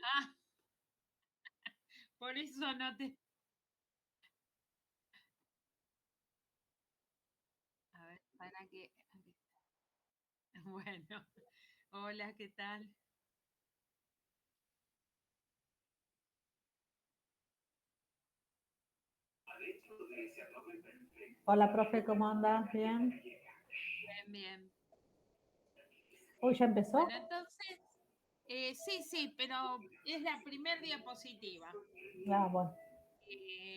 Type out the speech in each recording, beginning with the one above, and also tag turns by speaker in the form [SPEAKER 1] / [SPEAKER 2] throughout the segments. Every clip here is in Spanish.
[SPEAKER 1] Ah, por eso no te... A ver, para que... Bueno, hola, ¿qué tal?
[SPEAKER 2] Hola, profe, ¿cómo andas? ¿Bien?
[SPEAKER 1] Bien, bien.
[SPEAKER 2] Uy, ¿ya empezó?
[SPEAKER 1] Bueno, entonces, sí, sí, pero es la primer diapositiva.
[SPEAKER 2] Ah, bueno.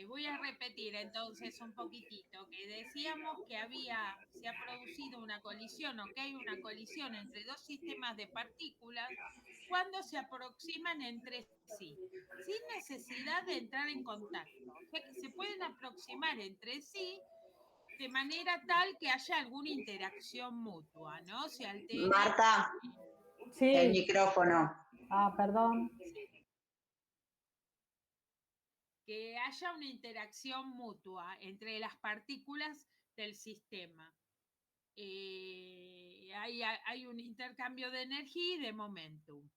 [SPEAKER 1] Voy a repetir entonces un poquitito, que decíamos que se ha producido una colisión o que hay una colisión entre dos sistemas de partículas cuando se aproximan entre sí, sin necesidad de entrar en contacto. O sea que se pueden aproximar entre sí de manera tal que haya alguna interacción mutua, ¿no? Se altere.
[SPEAKER 3] Marta, el
[SPEAKER 2] Sí.
[SPEAKER 3] micrófono.
[SPEAKER 2] Ah, perdón.
[SPEAKER 1] Que haya una interacción mutua entre las partículas del sistema. Hay un intercambio de energía y de momentum.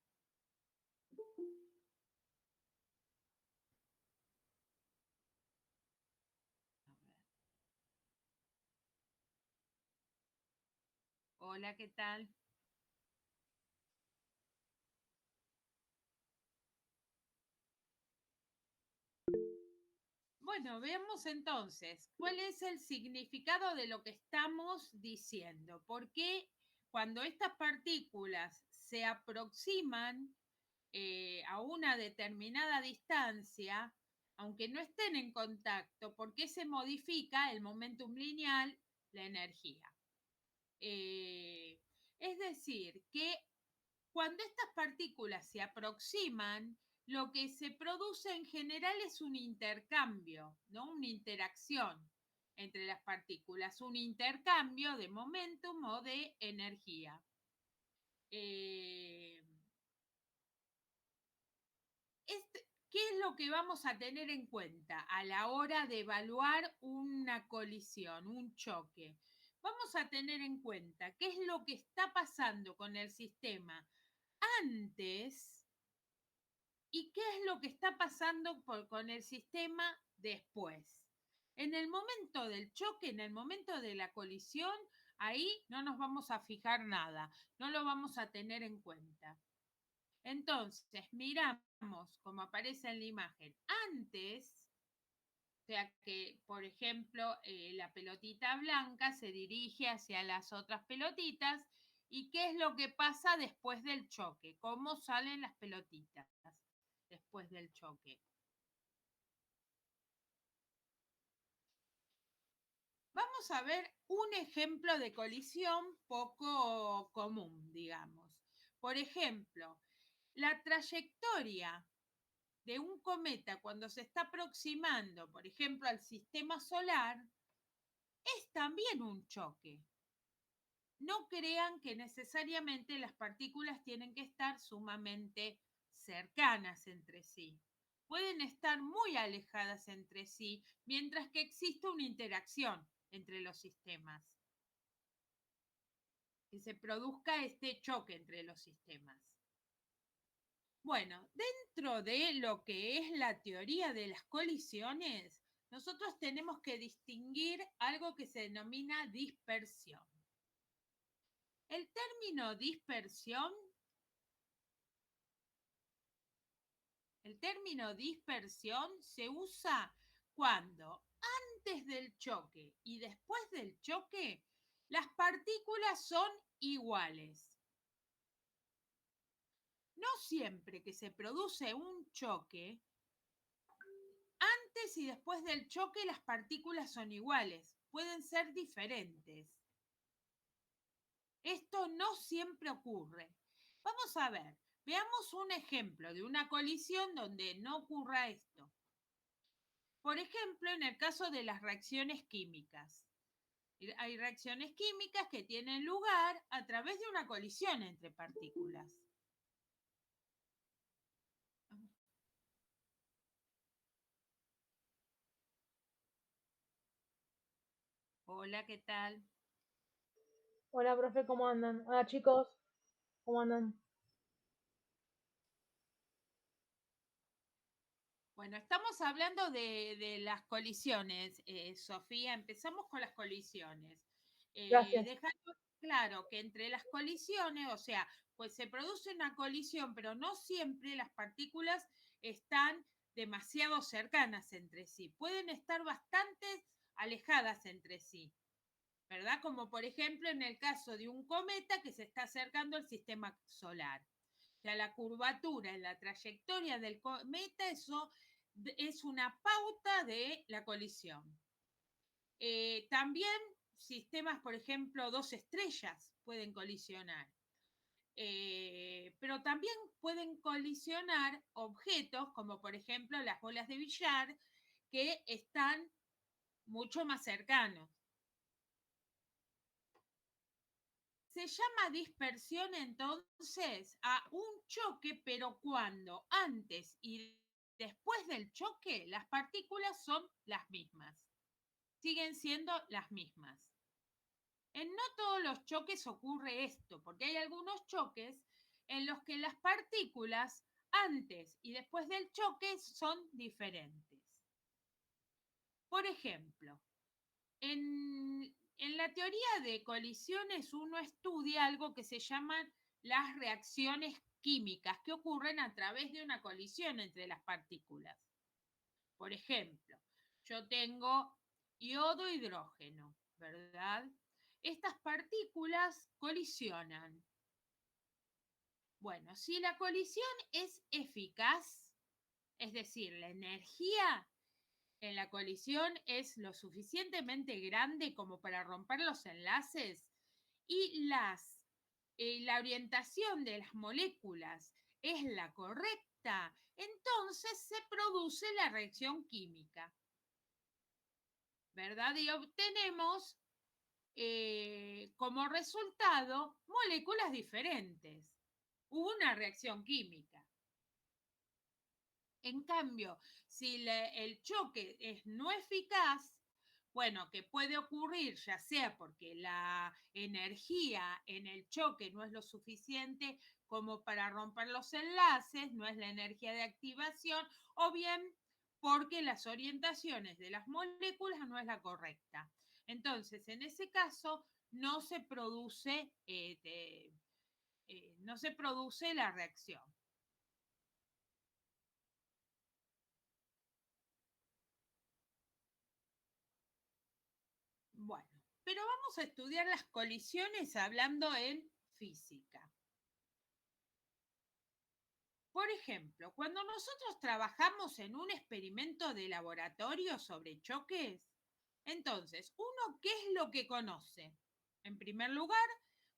[SPEAKER 1] Hola, ¿qué tal? Bueno, veamos entonces cuál es el significado de lo que estamos diciendo. ¿Por qué cuando estas partículas se aproximan a una determinada distancia, aunque no estén en contacto, por qué se modifica el momentum lineal, la energía? Es decir, que cuando estas partículas se aproximan, lo que se produce en general es un intercambio, ¿no? Una interacción entre las partículas, un intercambio de momentum o de energía. ¿Qué es lo que vamos a tener en cuenta a la hora de evaluar una colisión, un choque? Vamos a tener en cuenta qué es lo que está pasando con el sistema antes y qué es lo que está pasando con el sistema después. En el momento del choque, en el momento de la colisión, ahí no nos vamos a fijar nada, no lo vamos a tener en cuenta. Entonces, miramos como aparece en la imagen antes, o sea que, por ejemplo, la pelotita blanca se dirige hacia las otras pelotitas. ¿Y qué es lo que pasa después del choque? ¿Cómo salen las pelotitas después del choque? Vamos a ver un ejemplo de colisión poco común, digamos. Por ejemplo, la trayectoria de un cometa cuando se está aproximando, por ejemplo, al sistema solar, es también un choque. No crean que necesariamente las partículas tienen que estar sumamente cercanas entre sí. Pueden estar muy alejadas entre sí, mientras que existe una interacción entre los sistemas. Que se produzca este choque entre los sistemas. Bueno, dentro de lo que es la teoría de las colisiones, nosotros tenemos que distinguir algo que se denomina dispersión. El término dispersión se usa cuando antes del choque y después del choque las partículas son iguales. No siempre que se produce un choque, antes y después del choque las partículas son iguales, pueden ser diferentes. Esto no siempre ocurre. Vamos a ver, veamos un ejemplo de una colisión donde no ocurra esto. Por ejemplo, en el caso de las reacciones químicas. Hay reacciones químicas que tienen lugar a través de una colisión entre partículas. Hola, ¿qué tal?
[SPEAKER 4] Hola, profe, ¿cómo andan? Hola, chicos, ¿cómo andan?
[SPEAKER 1] Bueno, estamos hablando de las colisiones, Sofía. Empezamos con las colisiones.
[SPEAKER 4] Gracias.
[SPEAKER 1] Dejando claro que entre las colisiones, o sea, pues se produce una colisión, pero no siempre las partículas están demasiado cercanas entre sí. Pueden estar bastante alejadas entre sí, ¿verdad? Como por ejemplo en el caso de un cometa que se está acercando al sistema solar. O sea, la curvatura en la trayectoria del cometa, eso es una pauta de la colisión. También sistemas, por ejemplo, dos estrellas pueden colisionar. Pero también pueden colisionar objetos como por ejemplo las bolas de billar que están mucho más cercanos. Se llama dispersión entonces a un choque, pero cuando antes y después del choque las partículas son las mismas, siguen siendo las mismas. En no todos los choques ocurre esto, porque hay algunos choques en los que las partículas antes y después del choque son diferentes. Por ejemplo, en la teoría de colisiones uno estudia algo que se llaman las reacciones químicas que ocurren a través de una colisión entre las partículas. Por ejemplo, yo tengo iodo e hidrógeno, ¿verdad? Estas partículas colisionan. Bueno, si la colisión es eficaz, es decir, la energía en la colisión es lo suficientemente grande como para romper los enlaces y la orientación de las moléculas es la correcta, entonces se produce la reacción química, ¿verdad? Y obtenemos como resultado moléculas diferentes. Hubo una reacción química. En cambio, si el choque es no eficaz, bueno, que puede ocurrir ya sea porque la energía en el choque no es lo suficiente como para romper los enlaces, no es la energía de activación, o bien porque las orientaciones de las moléculas no es la correcta. Entonces, en ese caso, no se produce la reacción. Bueno, pero vamos a estudiar las colisiones hablando en física. Por ejemplo, cuando nosotros trabajamos en un experimento de laboratorio sobre choques, entonces, uno, ¿qué es lo que conoce? En primer lugar,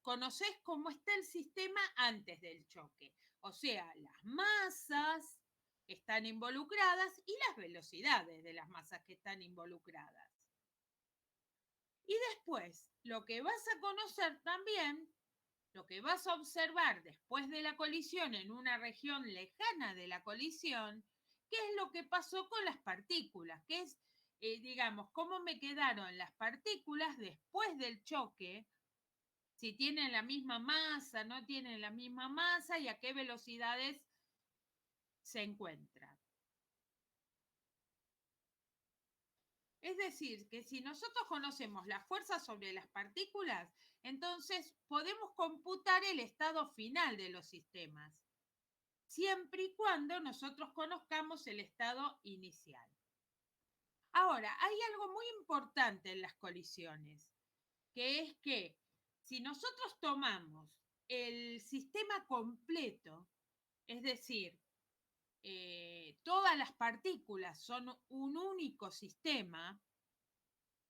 [SPEAKER 1] conoces cómo está el sistema antes del choque, o sea, las masas que están involucradas y las velocidades de las masas que están involucradas. Y después, lo que vas a conocer también, lo que vas a observar después de la colisión en una región lejana de la colisión, qué es lo que pasó con las partículas, qué es, digamos, cómo me quedaron las partículas después del choque, si tienen la misma masa, no tienen la misma masa y a qué velocidades se encuentran. Es decir, que si nosotros conocemos la fuerza sobre las partículas, entonces podemos computar el estado final de los sistemas, siempre y cuando nosotros conozcamos el estado inicial. Ahora, hay algo muy importante en las colisiones, que es que si nosotros tomamos el sistema completo, es decir, todas las partículas son un único sistema,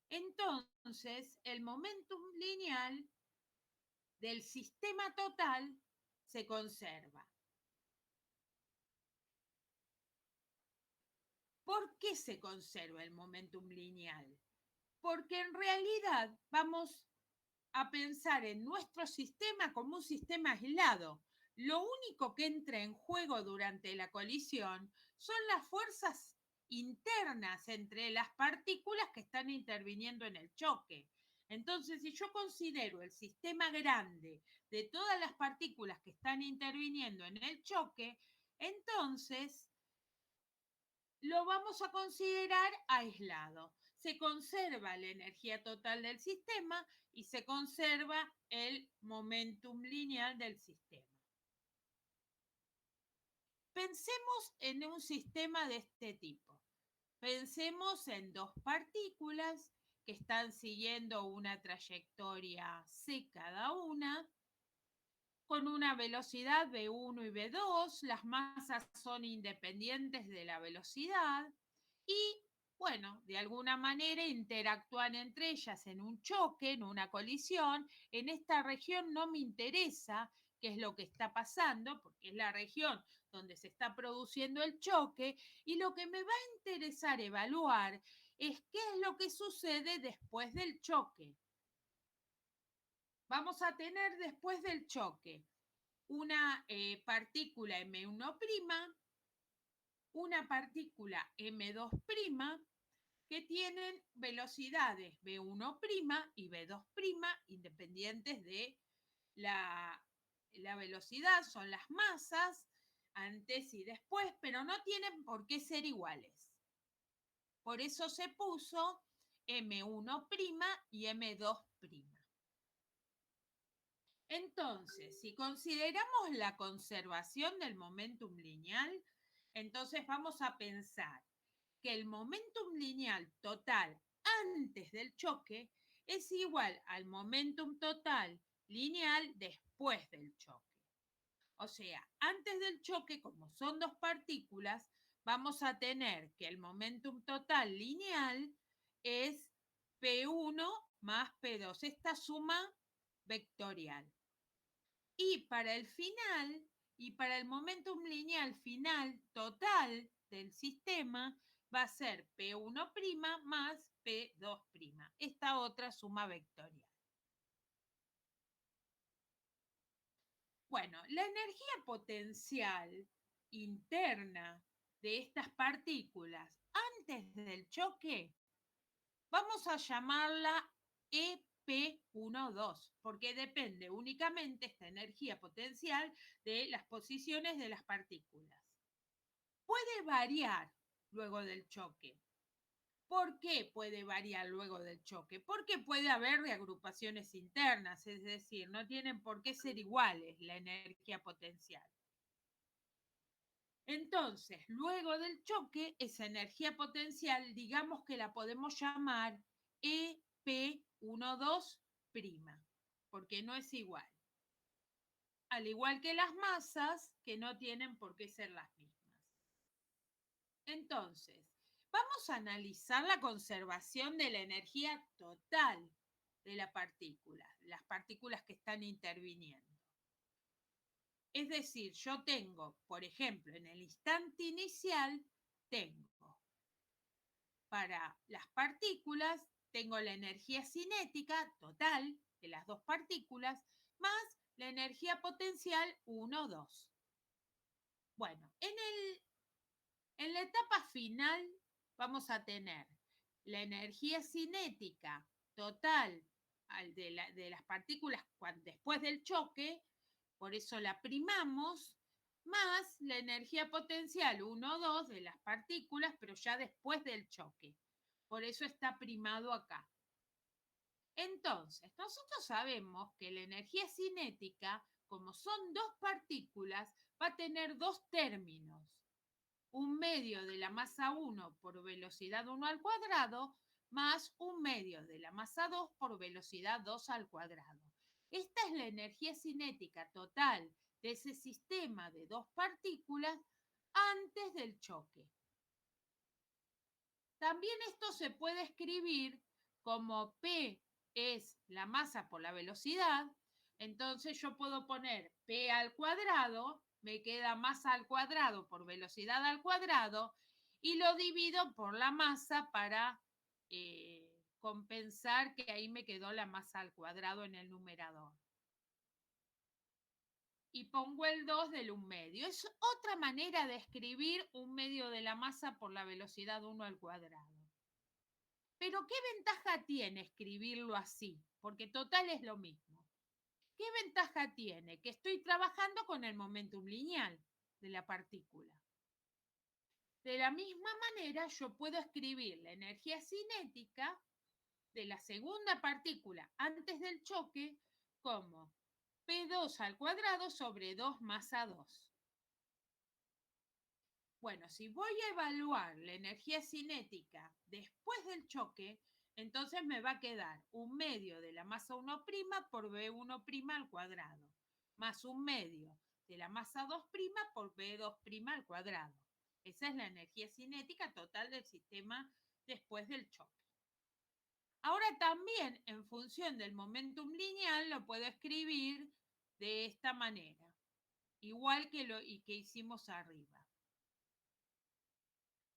[SPEAKER 1] entonces el momentum lineal del sistema total se conserva. ¿Por qué se conserva el momentum lineal? Porque en realidad vamos a pensar en nuestro sistema como un sistema aislado. Lo único que entra en juego durante la colisión son las fuerzas internas entre las partículas que están interviniendo en el choque. Entonces, si yo considero el sistema grande de todas las partículas que están interviniendo en el choque, entonces lo vamos a considerar aislado. Se conserva la energía total del sistema y se conserva el momentum lineal del sistema. Pensemos en un sistema de este tipo. Pensemos en dos partículas que están siguiendo una trayectoria c cada una, con una velocidad v1 y v2, las masas son independientes de la velocidad y, bueno, de alguna manera interactúan entre ellas en un choque, en una colisión. En esta región no me interesa qué es lo que está pasando, porque es la región donde se está produciendo el choque, y lo que me va a interesar evaluar es qué es lo que sucede después del choque. Vamos a tener después del choque una partícula M1', una partícula M2', que tienen velocidades V1' y V2', independientes de la velocidad, son las masas antes y después, pero no tienen por qué ser iguales. Por eso se puso M1' y M2'. Entonces, si consideramos la conservación del momentum lineal, entonces vamos a pensar que el momentum lineal total antes del choque es igual al momentum total lineal después del choque. O sea, antes del choque, como son dos partículas, vamos a tener que el momentum total lineal es P1 más P2, esta suma vectorial. Y para el final, y para el momentum lineal final total del sistema, va a ser P1' más P2', esta otra suma vectorial. Bueno, la energía potencial interna de estas partículas antes del choque, vamos a llamarla EP12, porque depende únicamente esta energía potencial de las posiciones de las partículas. Puede variar luego del choque. ¿Por qué puede variar luego del choque? Porque puede haber reagrupaciones internas, es decir, no tienen por qué ser iguales la energía potencial. Entonces, luego del choque, esa energía potencial, digamos que la podemos llamar EP12', porque no es igual. Al igual que las masas, que no tienen por qué ser las mismas. Entonces, vamos a analizar la conservación de la energía total de la partícula, las partículas que están interviniendo. Es decir, yo tengo, por ejemplo, en el instante inicial, tengo para las partículas, tengo la energía cinética total de las dos partículas, más la energía potencial 1, 2. Bueno, en la etapa final vamos a tener la energía cinética total de las partículas después del choque, por eso la primamos, más la energía potencial 1, 2 de las partículas, pero ya después del choque. Por eso está primado acá. Entonces, nosotros sabemos que la energía cinética, como son dos partículas, va a tener dos términos. Un medio de la masa 1 por velocidad 1 al cuadrado, más un medio de la masa 2 por velocidad 2 al cuadrado. Esta es la energía cinética total de ese sistema de dos partículas antes del choque. También esto se puede escribir como P es la masa por la velocidad, entonces yo puedo poner P al cuadrado, me queda masa al cuadrado por velocidad al cuadrado, y lo divido por la masa para compensar que ahí me quedó la masa al cuadrado en el numerador. Y pongo el 2 del 1 medio. Es otra manera de escribir un medio de la masa por la velocidad 1 al cuadrado. Pero ¿qué ventaja tiene escribirlo así? Porque total es lo mismo. ¿Qué ventaja tiene? Que estoy trabajando con el momentum lineal de la partícula. De la misma manera, yo puedo escribir la energía cinética de la segunda partícula antes del choque como P2 al cuadrado sobre 2 masa 2. Bueno, si voy a evaluar la energía cinética después del choque, entonces me va a quedar 1/2 de la masa 1' por B1' al cuadrado, más 1/2 de la masa 2' por B2' al cuadrado. Esa es la energía cinética total del sistema después del choque. Ahora también, en función del momentum lineal, lo puedo escribir de esta manera, igual que lo que hicimos arriba.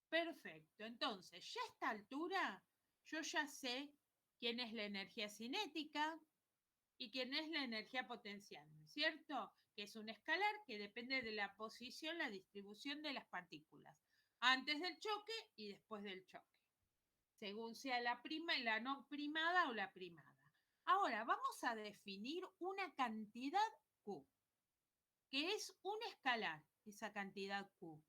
[SPEAKER 1] Perfecto, entonces ya a esta altura yo ya sé quién es la energía cinética y quién es la energía potencial, ¿no es cierto? Que es un escalar que depende de la posición, la distribución de las partículas, antes del choque y después del choque, según sea la no primada o la primada. Ahora vamos a definir una cantidad Q, que es un escalar, esa cantidad Q,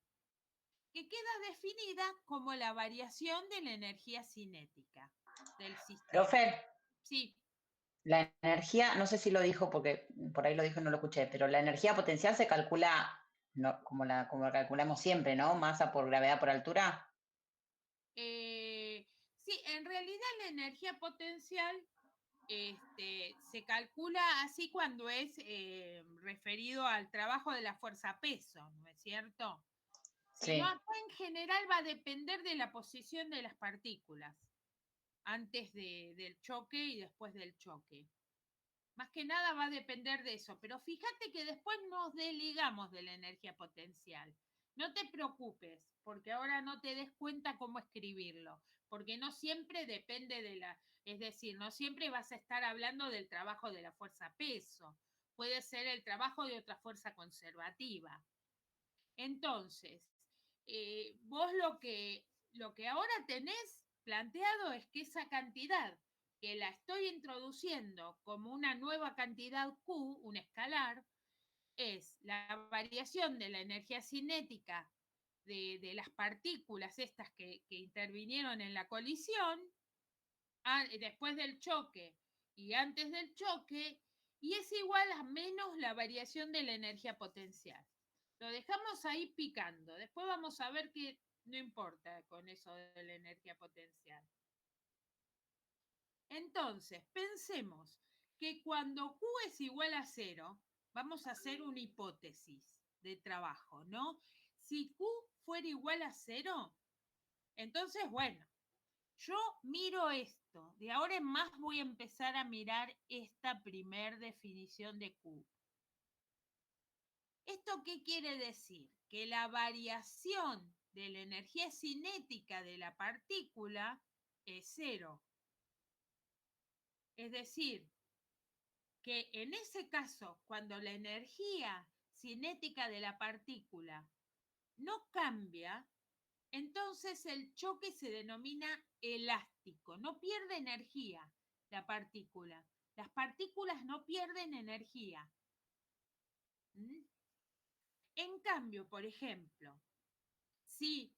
[SPEAKER 1] que queda definida como la variación de la energía cinética del sistema.
[SPEAKER 3] Profe,
[SPEAKER 1] Sí,
[SPEAKER 3] la energía, no sé si lo dijo porque por ahí lo dijo y no lo escuché, pero la energía potencial se calcula como la calculamos siempre, ¿no? Masa por gravedad por altura.
[SPEAKER 1] sí, en realidad la energía potencial se calcula así cuando es referido al trabajo de la fuerza-peso, ¿no es cierto? Si no,
[SPEAKER 3] Sí.
[SPEAKER 1] acá en general va a depender de la posición de las partículas, antes del choque y después del choque. Más que nada va a depender de eso, pero fíjate que después nos desligamos de la energía potencial. No te preocupes, porque ahora no te des cuenta cómo escribirlo, porque no siempre depende es decir, no siempre vas a estar hablando del trabajo de la fuerza-peso, puede ser el trabajo de otra fuerza conservativa. Entonces, vos lo que ahora tenés planteado es que esa cantidad que la estoy introduciendo como una nueva cantidad Q, un escalar, es la variación de la energía cinética de las partículas estas que intervinieron en la colisión, después del choque y antes del choque, y es igual a menos la variación de la energía potencial. Lo dejamos ahí picando. Después vamos a ver que no importa con eso de la energía potencial. Entonces, pensemos que cuando Q es igual a 0, vamos a hacer una hipótesis de trabajo, ¿no? Si Q fuera igual a 0, entonces, bueno, yo miro esto. De ahora en más voy a empezar a mirar esta primer definición de Q. ¿Esto qué quiere decir? Que la variación de la energía cinética de la partícula es 0. Es decir, que en ese caso, cuando la energía cinética de la partícula no cambia, entonces el choque se denomina elástico, no pierde energía la partícula. Las partículas no pierden energía. ¿Mm? En cambio, por ejemplo, si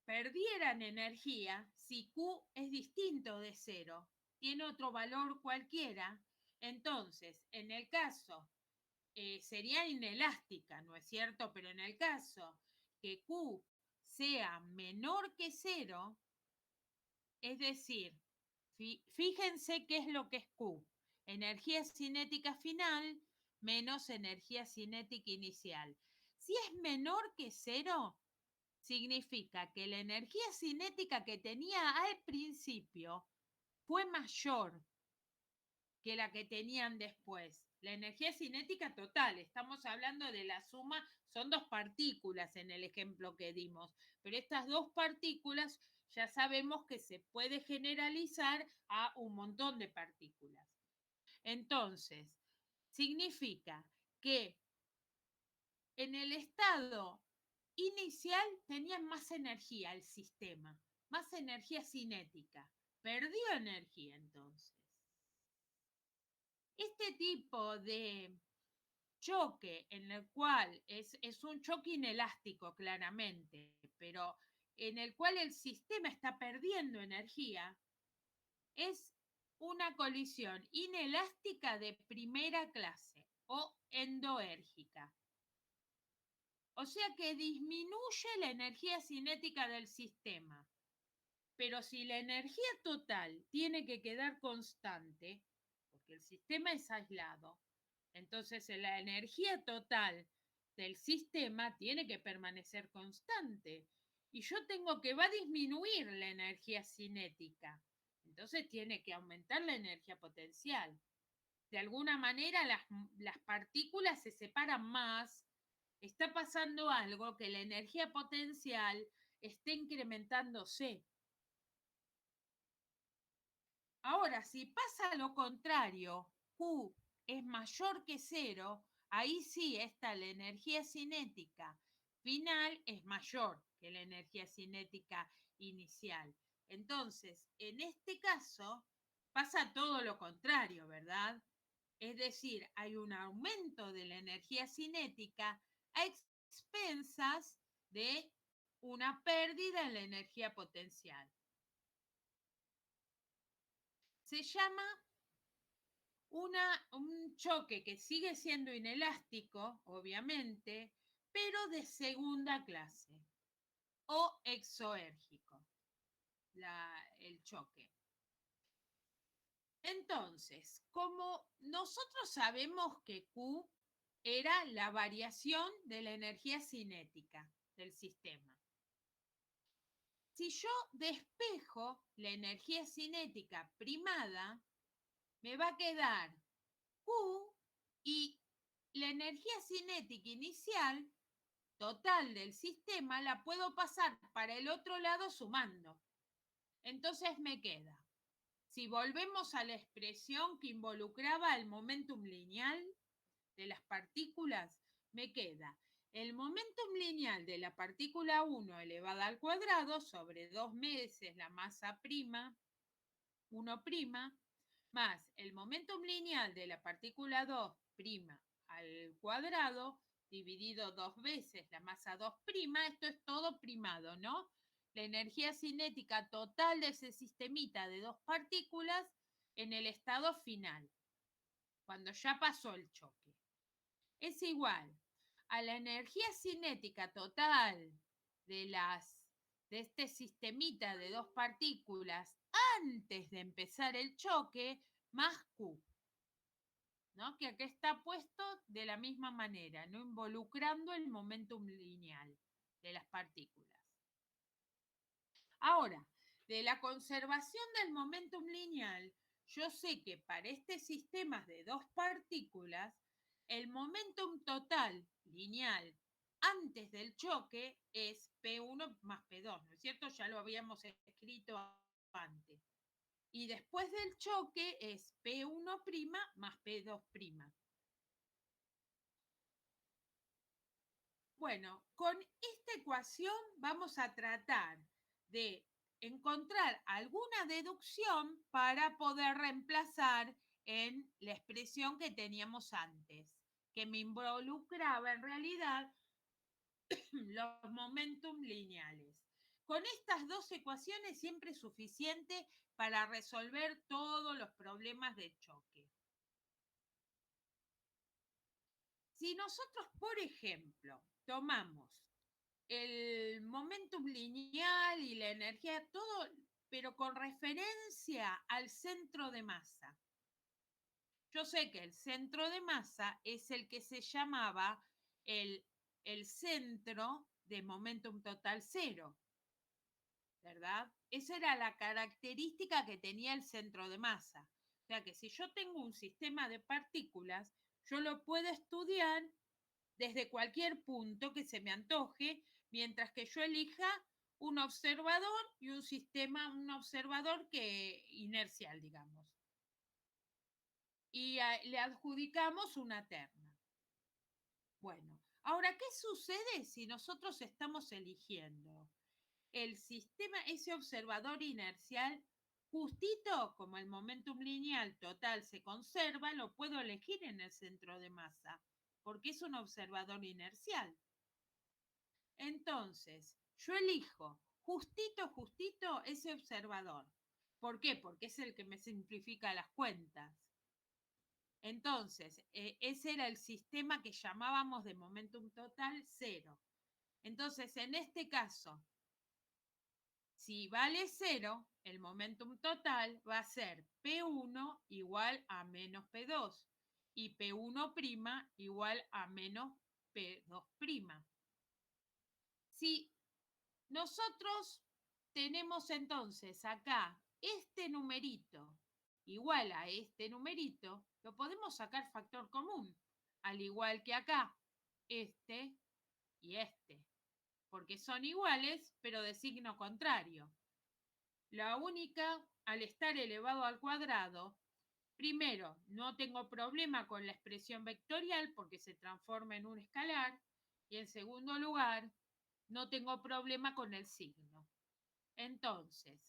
[SPEAKER 1] perdieran energía, si Q es distinto de 0, tiene otro valor cualquiera, entonces, en el caso, sería inelástica, ¿no es cierto? Pero en el caso que Q sea menor que 0, es decir, fíjense qué es lo que es Q. Energía cinética final menos energía cinética inicial. Si es menor que 0, significa que la energía cinética que tenía al principio fue mayor que la que tenían después. La energía cinética total, estamos hablando de la suma, son 2 partículas en el ejemplo que dimos, pero estas 2 partículas ya sabemos que se puede generalizar a un montón de partículas. Entonces, significa que en el estado inicial tenía más energía el sistema, más energía cinética. Perdió energía entonces. Este tipo de choque en el cual es un choque inelástico claramente, pero en el cual el sistema está perdiendo energía, es una colisión inelástica de primera clase o endoérgica. O sea que disminuye la energía cinética del sistema. Pero si la energía total tiene que quedar constante, porque el sistema es aislado, entonces la energía total del sistema tiene que permanecer constante. Y yo tengo que va a disminuir la energía cinética. Entonces tiene que aumentar la energía potencial. De alguna manera las partículas se separan más. Está pasando algo que la energía potencial está incrementándose. Ahora, si pasa lo contrario, Q es mayor que 0, ahí sí está la energía cinética final es mayor que la energía cinética inicial. Entonces, en este caso, pasa todo lo contrario, ¿verdad? Es decir, hay un aumento de la energía cinética a expensas de una pérdida en la energía potencial. Se llama un choque que sigue siendo inelástico, obviamente, pero de segunda clase o exoérgico, el choque. Entonces, como nosotros sabemos que Q era la variación de la energía cinética del sistema. Si yo despejo la energía cinética primada, me va a quedar Q y la energía cinética inicial total del sistema la puedo pasar para el otro lado sumando. Entonces me queda, si volvemos a la expresión que involucraba el momentum lineal de las partículas, me queda el momentum lineal de la partícula 1 elevada al cuadrado sobre 2 veces la masa prima, 1 prima, más el momentum lineal de la partícula 2 prima al cuadrado dividido 2 veces la masa 2 prima, esto es todo primado, ¿no? La energía cinética total de ese sistemita de dos partículas en el estado final, cuando ya pasó el choque. Es igual a la energía cinética total de este sistemita de dos partículas antes de empezar el choque más Q, ¿no? Que acá está puesto de la misma manera, no involucrando el momentum lineal de las partículas. Ahora, de la conservación del momentum lineal, yo sé que para este sistema de dos partículas, el momentum total lineal antes del choque es P1 más P2, ¿no es cierto? Ya lo habíamos escrito antes. Y después del choque es P1' más P2'. Bueno, con esta ecuación vamos a tratar de encontrar alguna deducción para poder reemplazar en la expresión que teníamos antes, que me involucraba en realidad los momentum lineales. Con estas dos ecuaciones siempre es suficiente para resolver todos los problemas de choque. Si nosotros, por ejemplo, tomamos el momentum lineal y la energía, todo, pero con referencia al centro de masa. Yo sé que el centro de masa es el que se llamaba el centro de momentum total cero, ¿verdad? Esa era la característica que tenía el centro de masa. O sea que si yo tengo un sistema de partículas, yo lo puedo estudiar desde cualquier punto que se me antoje, mientras que yo elija un observador y un sistema, un observador que inercial, digamos. Y le adjudicamos una terna. Bueno, ahora, ¿qué sucede si nosotros estamos eligiendo el sistema, ese observador inercial, justito como el momentum lineal total se conserva, lo puedo elegir en el centro de masa, porque es un observador inercial? Entonces, yo elijo justito ese observador. ¿Por qué? Porque es el que me simplifica las cuentas. Entonces, ese era el sistema que llamábamos de momentum total 0. Entonces, en este caso, si vale 0, el momentum total va a ser P1 igual a menos P2 y P1' igual a menos P2'. Si nosotros tenemos entonces acá este numerito igual a este numerito, lo podemos sacar factor común, al igual que acá, este y este, porque son iguales, pero de signo contrario. La única, al estar elevado al cuadrado, primero, no tengo problema con la expresión vectorial porque se transforma en un escalar, y en segundo lugar, no tengo problema con el signo. Entonces,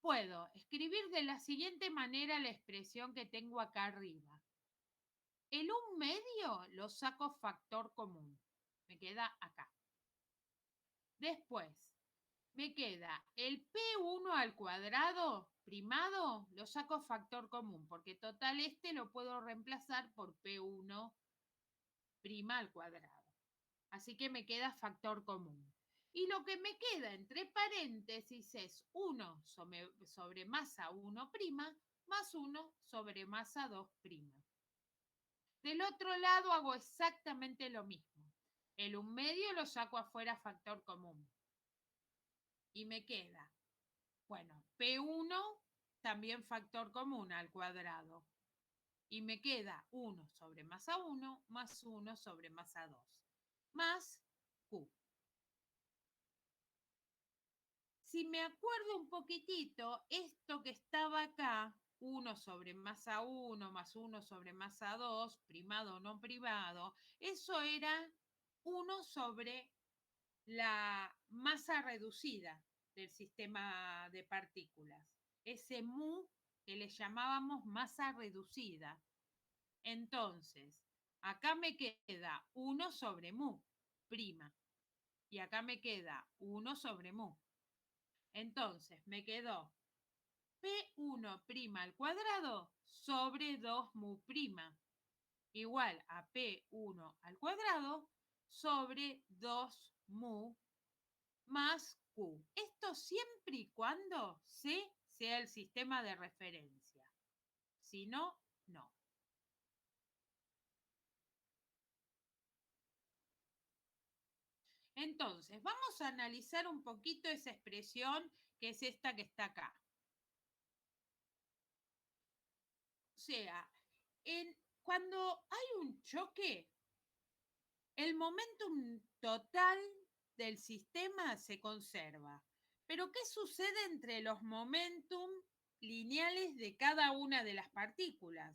[SPEAKER 1] puedo escribir de la siguiente manera la expresión que tengo acá arriba. El 1/2 lo saco factor común. Me queda acá. Después, me queda el P1 al cuadrado primado, lo saco factor común, porque total este lo puedo reemplazar por P1' al cuadrado. Así que me queda factor común. Y lo que me queda entre paréntesis es 1 sobre masa 1' más 1 sobre masa 2'. Del otro lado hago exactamente lo mismo. El 1/2 lo saco afuera factor común. Y me queda, bueno, P1 también factor común al cuadrado. Y me queda 1 sobre masa 1 más 1 sobre masa 2 más Q. Si me acuerdo un poquitito, esto que estaba acá, 1 sobre masa 1 más 1 sobre masa 2, primado o no privado, eso era 1 sobre la masa reducida del sistema de partículas. Ese mu que le llamábamos masa reducida. Entonces, acá me queda 1 sobre mu, prima. Y acá me queda 1 sobre mu. Entonces, me quedó P1' al cuadrado sobre 2 mu prima, igual a P1 al cuadrado sobre 2 mu más Q. Esto siempre y cuando C sea el sistema de referencia. Si no, no. Entonces, vamos a analizar un poquito esa expresión que es esta que está acá. O sea, cuando hay un choque, el momentum total del sistema se conserva. Pero ¿qué sucede entre los momentum lineales de cada una de las partículas?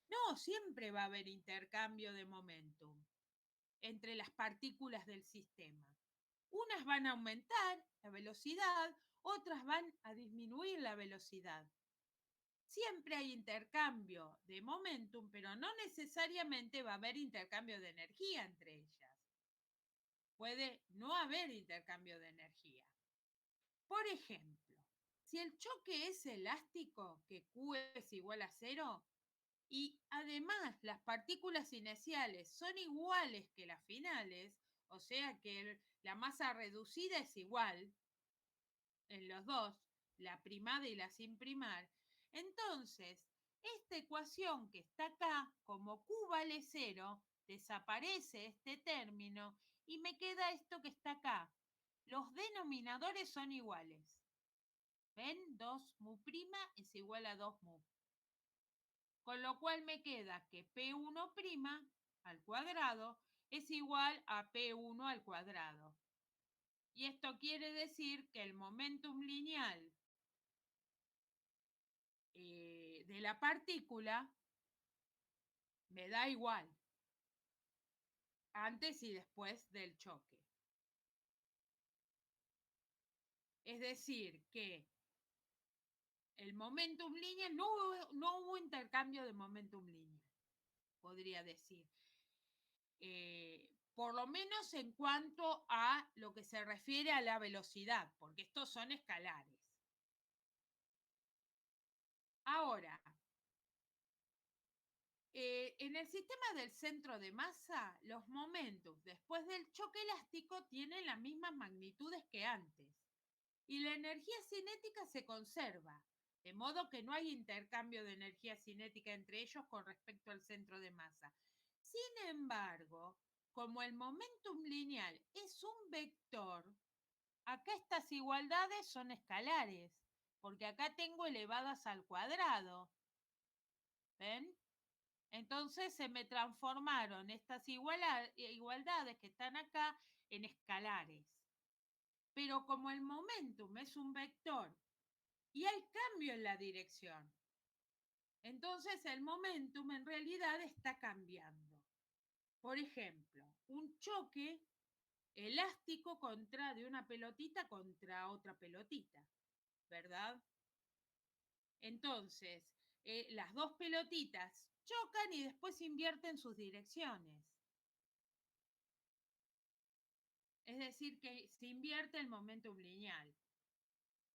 [SPEAKER 1] No, siempre va a haber intercambio de momentum entre las partículas del sistema. Unas van a aumentar la velocidad, otras van a disminuir la velocidad. Siempre hay intercambio de momentum, pero no necesariamente va a haber intercambio de energía entre ellas. Puede no haber intercambio de energía. Por ejemplo, si el choque es elástico, que Q es igual a 0, y además las partículas iniciales son iguales que las finales, o sea que la masa reducida es igual en los dos, la primada y la sin primar, entonces esta ecuación que está acá, como Q vale 0, desaparece este término y me queda esto que está acá. Los denominadores son iguales. ¿Ven? 2 mu' es igual a 2 mu. Con lo cual me queda que P1' al cuadrado es igual a P1 al cuadrado. Y esto quiere decir que el momentum lineal de la partícula me da igual, antes y después del choque. Es decir, que el momentum lineal, no hubo intercambio de momentum lineal, podría decir. por lo menos en cuanto a lo que se refiere a la velocidad, porque estos son escalares. Ahora, en el sistema del centro de masa, los momentos después del choque elástico tienen las mismas magnitudes que antes y la energía cinética se conserva, de modo que no hay intercambio de energía cinética entre ellos con respecto al centro de masa. Sin embargo, como el momentum lineal es un vector, acá estas igualdades son escalares, porque acá tengo elevadas al cuadrado. ¿Ven? Entonces se me transformaron estas igualdades que están acá en escalares. Pero como el momentum es un vector y hay cambio en la dirección, entonces el momentum en realidad está cambiando. Por ejemplo, un choque elástico de una pelotita contra otra pelotita, ¿verdad? Entonces, las dos pelotitas chocan y después invierten sus direcciones. Es decir, que se invierte el momentum lineal,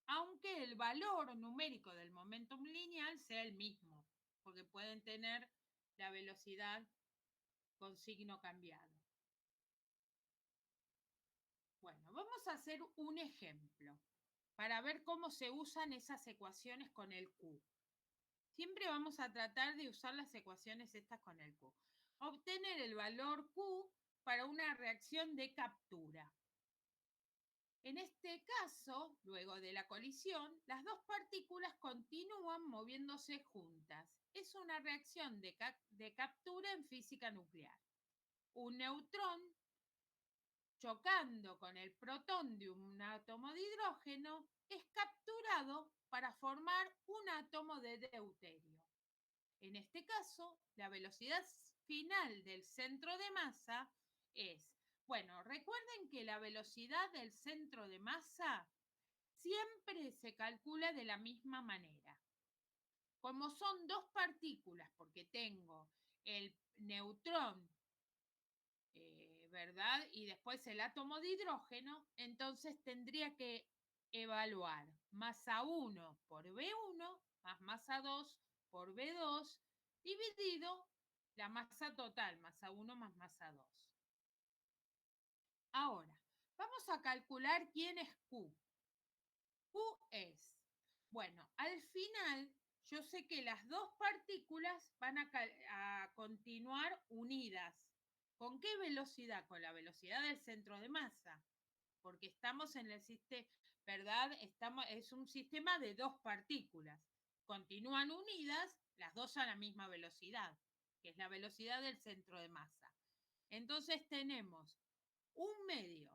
[SPEAKER 1] aunque el valor numérico del momentum lineal sea el mismo, porque pueden tener la velocidad con signo cambiado. Bueno, vamos a hacer un ejemplo para ver cómo se usan esas ecuaciones con el Q. Siempre vamos a tratar de usar las ecuaciones estas con el Q. Obtener el valor Q para una reacción de captura. En este caso, luego de la colisión, las dos partículas continúan moviéndose juntas. Es una reacción de captura en física nuclear. Un neutrón chocando con el protón de un átomo de hidrógeno es capturado para formar un átomo de deuterio. En este caso, la velocidad final del centro de masa es, bueno, recuerden que la velocidad del centro de masa siempre se calcula de la misma manera. Como son dos partículas, porque tengo el neutrón, ¿verdad? Y después el átomo de hidrógeno, entonces tendría que evaluar masa 1 por B1 más masa 2 por B2 dividido la masa total, masa 1 más masa 2. Ahora, vamos a calcular quién es Q. Q es, bueno, al final yo sé que las dos partículas van a continuar unidas. ¿Con qué velocidad? Con la velocidad del centro de masa, porque estamos en el sistema, ¿verdad? Es un sistema de dos partículas. Continúan unidas las dos a la misma velocidad, que es la velocidad del centro de masa. Entonces tenemos un medio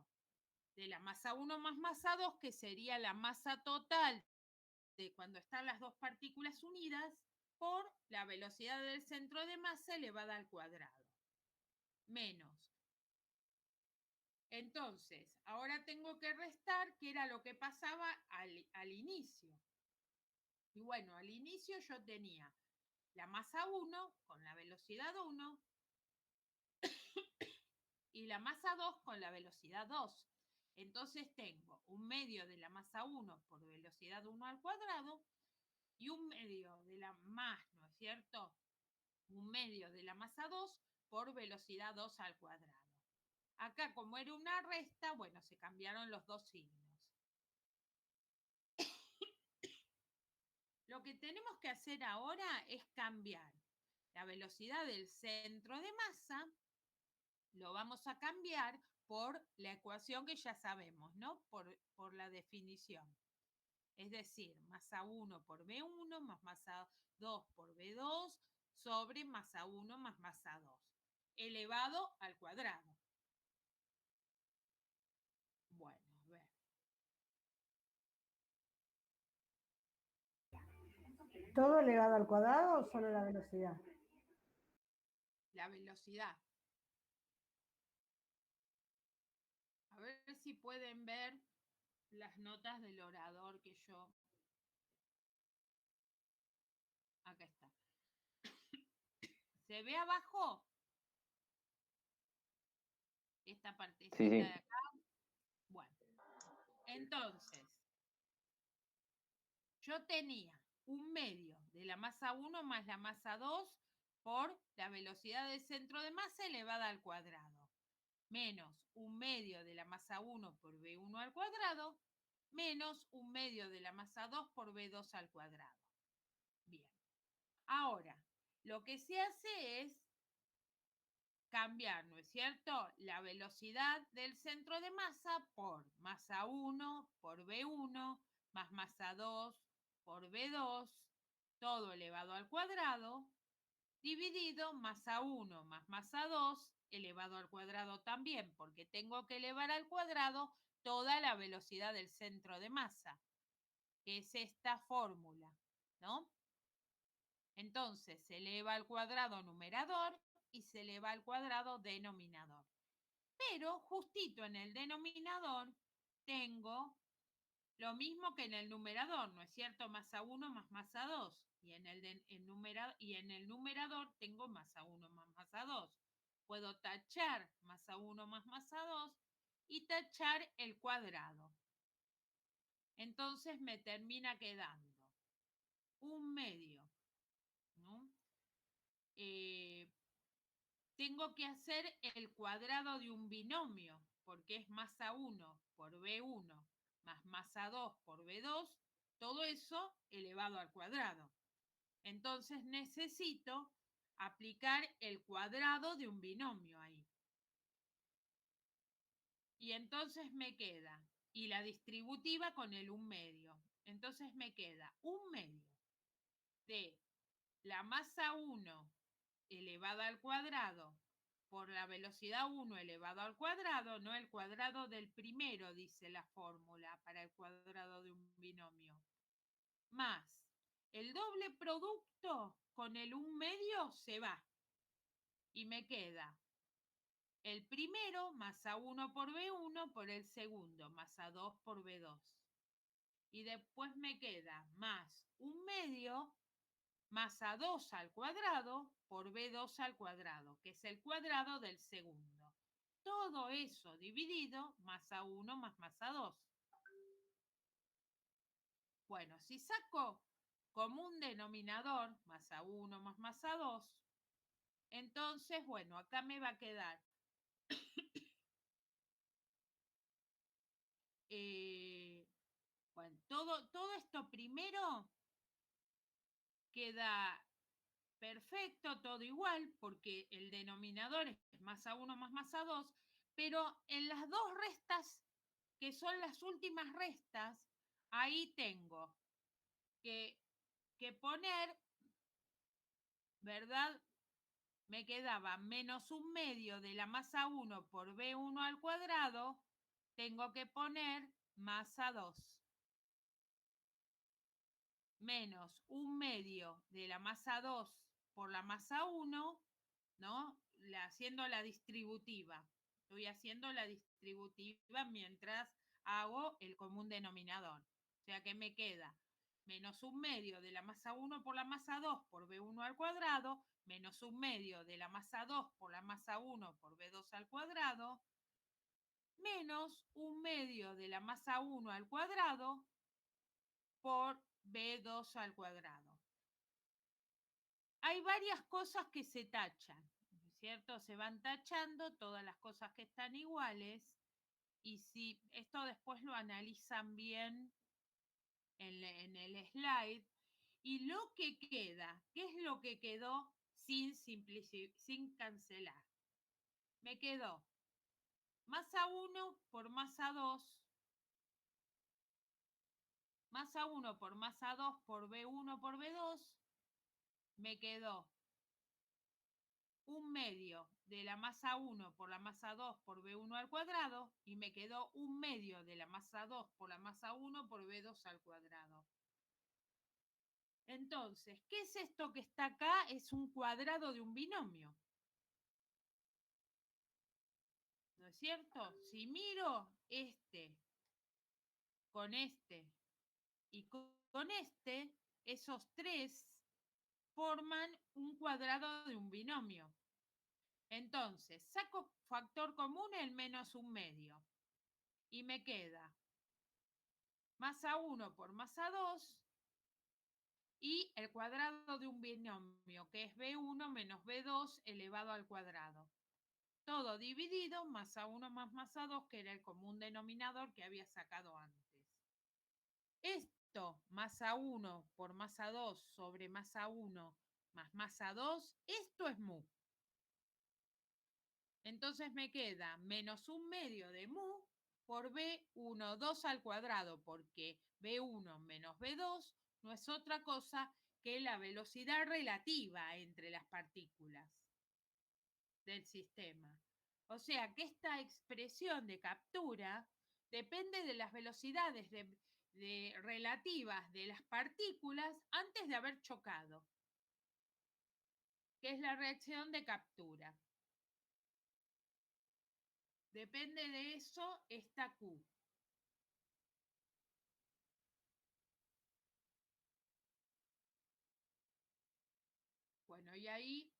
[SPEAKER 1] de la masa 1 más masa 2, que sería la masa total de cuando están las dos partículas unidas, por la velocidad del centro de masa elevada al cuadrado. Menos. Entonces, ahora tengo que restar, que era lo que pasaba al inicio. Y bueno, al inicio yo tenía la masa 1 con la velocidad 1 y la masa 2 con la velocidad 2. Entonces tengo un medio de la masa 1 por velocidad 1 al cuadrado y un medio de la más, ¿no es cierto? Un medio de la masa 2 por velocidad 2 al cuadrado. Acá, como era una resta, bueno, se cambiaron los dos signos. Lo que tenemos que hacer ahora es cambiar la velocidad del centro de masa, lo vamos a cambiar por la ecuación que ya sabemos, ¿no? Por la definición. Es decir, masa 1 por B1 más masa 2 por B2 sobre masa 1 más masa 2, elevado al cuadrado. Bueno, a ver.
[SPEAKER 2] ¿Todo elevado al cuadrado o solo la velocidad?
[SPEAKER 1] La velocidad. A ver si pueden ver las notas del orador que yo... Acá está. ¿Se ve abajo? esta partecita
[SPEAKER 5] Sí, sí.
[SPEAKER 1] de acá. Bueno, entonces, yo tenía un medio de la masa 1 más la masa 2 por la velocidad del centro de masa elevada al cuadrado, menos un medio de la masa 1 por V1 al cuadrado, menos un medio de la masa 2 por V2 al cuadrado. Bien. Ahora, lo que se hace es cambiar, ¿no es cierto?, la velocidad del centro de masa por masa 1 por V1 más masa 2 por V2, todo elevado al cuadrado, dividido masa 1 más masa 2 elevado al cuadrado también, porque tengo que elevar al cuadrado toda la velocidad del centro de masa, que es esta fórmula, ¿no? Entonces se eleva al cuadrado numerador y se eleva al cuadrado denominador. Pero justito en el denominador tengo lo mismo que en el numerador, ¿no es cierto? Masa 1 más masa 2. Y en el numerador tengo masa 1 más masa 2. Puedo tachar masa 1 más masa 2 y tachar el cuadrado. Entonces me termina quedando un medio, ¿no? Tengo que hacer el cuadrado de un binomio, porque es masa 1 por B1 más masa 2 por B2, todo eso elevado al cuadrado. Entonces necesito aplicar el cuadrado de un binomio ahí. Y entonces me queda, y la distributiva con el 1/2. Entonces me queda 1/2 de la masa 1 elevada al cuadrado por la velocidad 1 elevado al cuadrado, no el cuadrado del primero, dice la fórmula para el cuadrado de un binomio, más el doble producto con el 1/2 se va y me queda el primero masa 1 por B1 por el segundo masa 2 por B2. Y después me queda más 1/2 masa 2 al cuadrado por B2 al cuadrado, que es el cuadrado del segundo. Todo eso dividido, masa 1 más masa 2. Bueno, si saco como un denominador, masa 1 más masa 2, entonces, bueno, acá me va a quedar bueno, todo esto primero queda perfecto, todo igual, porque el denominador es masa 1 más masa 2, pero en las dos restas, que son las últimas restas, ahí tengo que poner, ¿verdad? Me quedaba menos 1/2 de la masa 1 por B1 al cuadrado, tengo que poner masa 2. Menos 1/2 de la masa 2 por la masa 1, ¿no? Haciendo la distributiva. Estoy haciendo la distributiva mientras hago el común denominador. O sea que me queda menos 1/2 de la masa 1 por la masa 2 por B1 al cuadrado, menos 1/2 de la masa 2 por la masa 1 por B2 al cuadrado, menos 1/2 de la masa 1 al cuadrado por B2 al cuadrado. Hay varias cosas que se tachan, ¿no es cierto? Se van tachando todas las cosas que están iguales y si esto después lo analizan bien en el slide. Y lo que queda, ¿qué es lo que quedó sin cancelar? Me quedó masa 1 por masa 2, masa 1 por masa 2 por B1 por B2, me quedó 1/2 de la masa 1 por la masa 2 por B1 al cuadrado y me quedó 1/2 de la masa 2 por la masa 1 por B2 al cuadrado. Entonces, ¿qué es esto que está acá? Es un cuadrado de un binomio. ¿No es cierto? Si miro este y con este, esos tres forman un cuadrado de un binomio. Entonces, saco factor común el menos 1/2 y me queda masa 1 por masa 2 y el cuadrado de un binomio, que es B1 menos B2 elevado al cuadrado. Todo dividido, masa 1 más masa 2, que era el común denominador que había sacado antes. Esto, masa 1 por masa 2 sobre masa 1 más masa 2, esto es mu. Entonces me queda menos 1/2 de mu por B1, 2 al cuadrado, porque B1 menos B2 no es otra cosa que la velocidad relativa entre las partículas del sistema. O sea que esta expresión de captura depende de las velocidades relativas de las partículas antes de haber chocado, que es la reacción de captura. Depende de eso esta Q. Bueno, y ahí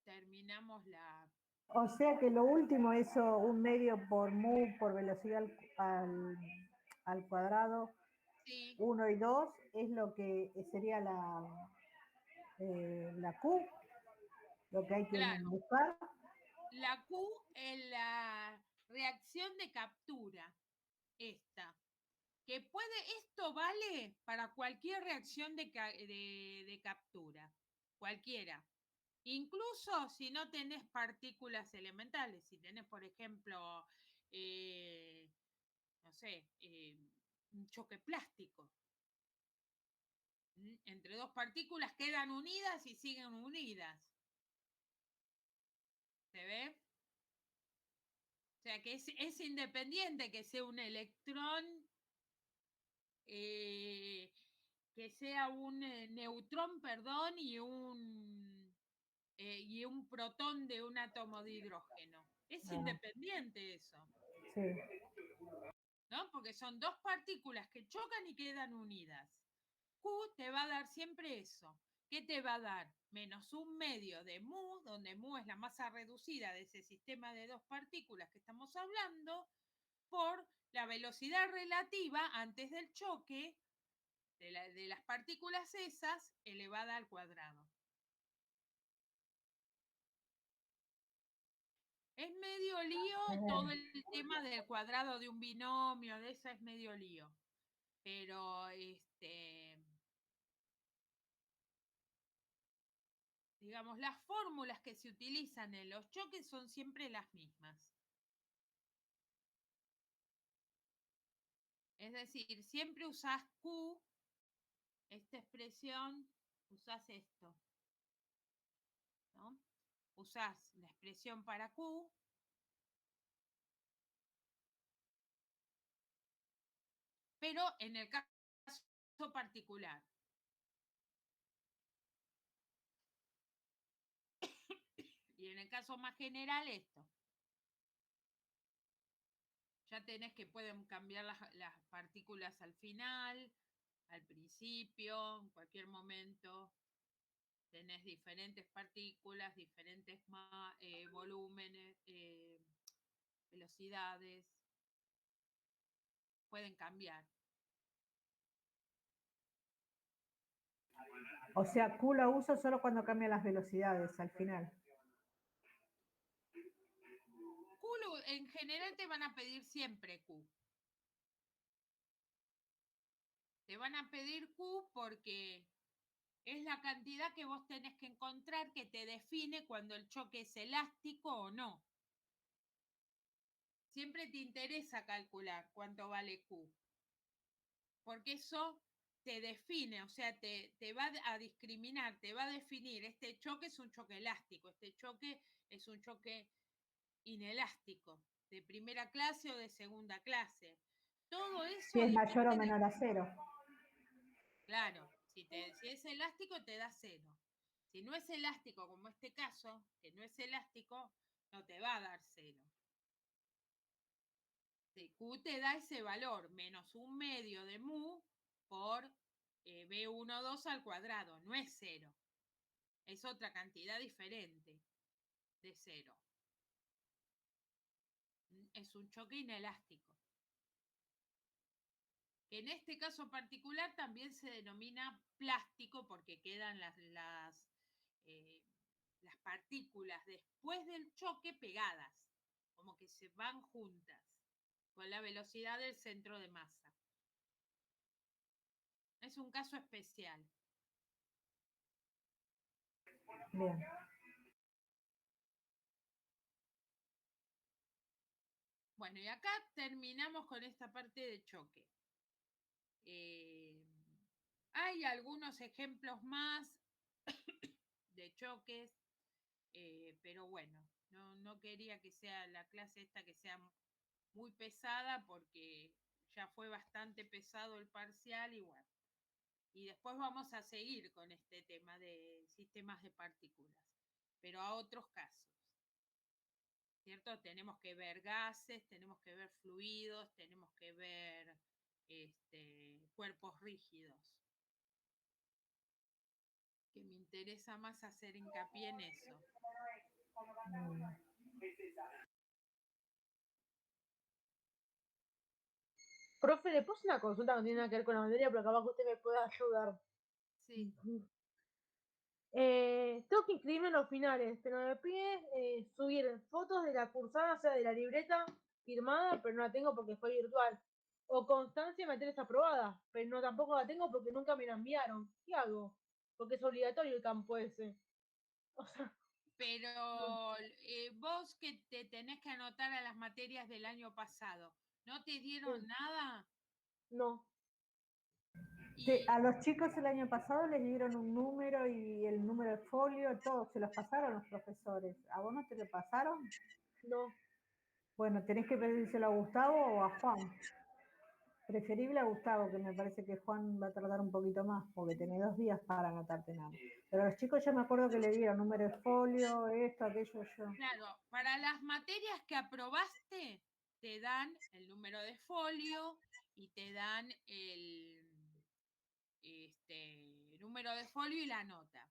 [SPEAKER 1] terminamos la...
[SPEAKER 2] O sea que lo último, eso, 1/2 por mu por velocidad al cuadrado,
[SPEAKER 1] Sí.
[SPEAKER 2] 1 y 2, es lo que sería la Q, lo que hay que buscar.
[SPEAKER 1] La Q es la reacción de captura, esta. Que esto vale para cualquier reacción de captura, cualquiera. Incluso si no tenés partículas elementales, si tenés, por ejemplo, no sé, un choque plástico. Entre dos partículas quedan unidas y siguen unidas. ¿Se ve? O sea que es independiente que sea un electrón, que sea un neutrón, perdón, y un protón de un átomo de hidrógeno. Es independiente eso.
[SPEAKER 2] Sí.
[SPEAKER 1] ¿No? Porque son dos partículas que chocan y quedan unidas. Q te va a dar siempre eso. ¿Qué te va a dar? Menos 1/2 de mu, donde mu es la masa reducida de ese sistema de dos partículas que estamos hablando, por la velocidad relativa antes del choque de las partículas esas elevada al cuadrado. Es medio lío todo el tema del cuadrado de un binomio, de eso es medio lío. Pero digamos, las fórmulas que se utilizan en los choques son siempre las mismas. Es decir, siempre usás Q, esta expresión, usás esto, ¿no? Usás la expresión para Q, pero en el caso particular. Y en el caso más general, esto. Ya tenés que pueden cambiar las partículas al final, al principio, en cualquier momento. Tenés diferentes partículas, diferentes volúmenes, velocidades. Pueden cambiar.
[SPEAKER 2] O sea, Q lo uso solo cuando cambian las velocidades al final.
[SPEAKER 1] Q en general te van a pedir siempre Q. Te van a pedir Q porque es la cantidad que vos tenés que encontrar que te define cuando el choque es elástico o no. Siempre te interesa calcular cuánto vale Q. Porque eso te define, o sea, te va a discriminar, te va a definir, este choque es un choque elástico, este choque es un choque inelástico, de primera clase o de segunda clase. Todo eso
[SPEAKER 2] si es mayor o menor a 0.
[SPEAKER 1] Claro, si es elástico te da 0. Si no es elástico, como este caso, que no es elástico, no te va a dar 0. Q te da ese valor, menos 1/2 de mu por B1, 2 al cuadrado, no es 0. Es otra cantidad diferente. de 0. Es un choque inelástico. Que en este caso particular también se denomina plástico porque quedan las partículas después del choque pegadas, como que se van juntas con la velocidad del centro de masa. Es un caso especial.
[SPEAKER 2] Bien.
[SPEAKER 1] Bueno, y acá terminamos con esta parte de choque. Hay algunos ejemplos más de choques, pero bueno, no quería que sea la clase esta que sea muy pesada porque ya fue bastante pesado el parcial y bueno. Y después vamos a seguir con este tema de sistemas de partículas, pero a otros casos. ¿Cierto? Tenemos que ver gases, tenemos que ver fluidos, tenemos que ver cuerpos rígidos. Que me interesa más hacer hincapié en eso.
[SPEAKER 4] Profe, ¿le puse una consulta que no tiene nada que ver con la materia, pero capaz que usted me pueda ayudar?
[SPEAKER 1] Sí.
[SPEAKER 4] Tengo que inscribirme en los finales, pero me pide subir fotos de la cursada, o sea, de la libreta firmada, pero no la tengo porque fue virtual. O constancia de materias aprobadas, pero no tampoco la tengo porque nunca me la enviaron. ¿Qué hago? Porque es obligatorio el campo ese. O sea,
[SPEAKER 1] Pero vos que te tenés que anotar a las materias del año pasado, ¿no te dieron
[SPEAKER 4] sí.
[SPEAKER 1] nada?
[SPEAKER 4] No.
[SPEAKER 2] A los chicos el año pasado les dieron un número y el número de folio, todo, se los pasaron los profesores. ¿A vos no te lo pasaron?
[SPEAKER 4] No.
[SPEAKER 2] Bueno, tenés que pedírselo a Gustavo o a Juan. Preferible a Gustavo, que me parece que Juan va a tardar un poquito más, porque tiene 2 días para anotarte nada. Pero a los chicos yo me acuerdo que le dieron número de folio, esto, aquello, yo.
[SPEAKER 1] Claro, para las materias que aprobaste, te dan el número de folio y te dan el número de folio y la nota.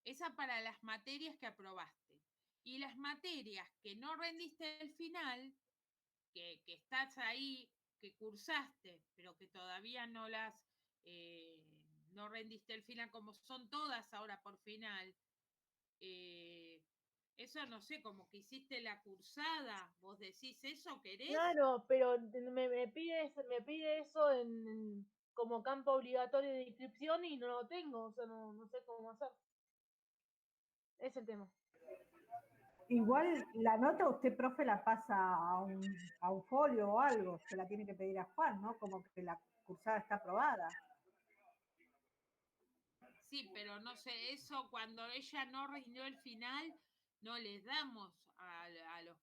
[SPEAKER 1] Esa para las materias que aprobaste. Y las materias que no rendiste el final, que estás ahí, que cursaste, pero que todavía no rendiste el final, como son todas ahora por final, eso no sé, como que hiciste la cursada, vos decís eso, ¿querés?
[SPEAKER 4] Claro, pero me pide eso como campo obligatorio de inscripción y no lo tengo, o sea, no sé cómo hacer. Es el tema.
[SPEAKER 2] Igual la nota usted, profe, la pasa a un folio o algo, se la tiene que pedir a Juan, ¿no? Como que la cursada está aprobada.
[SPEAKER 1] Sí, pero no sé, eso cuando ella no rindió el final, no les damos a los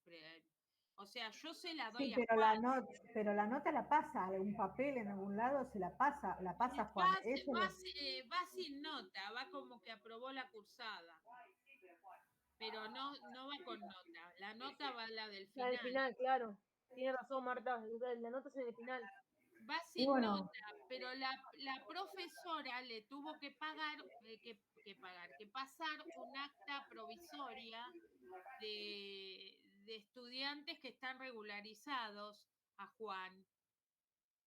[SPEAKER 1] o sea, yo se la doy
[SPEAKER 2] Sí,
[SPEAKER 1] a Juan.
[SPEAKER 2] pero la nota la pasa a algún papel en algún lado, la pasa a Juan.
[SPEAKER 1] Va sin nota, va como que aprobó la cursada. Pero no va con nota. La nota va a la del
[SPEAKER 4] La del
[SPEAKER 1] final.
[SPEAKER 4] final, claro. Tiene razón, Marta. La nota es en el final.
[SPEAKER 1] Va
[SPEAKER 2] Y
[SPEAKER 1] sin
[SPEAKER 2] bueno,
[SPEAKER 1] nota, pero la profesora le tuvo que que pasar un acta provisoria de estudiantes que están regularizados a Juan.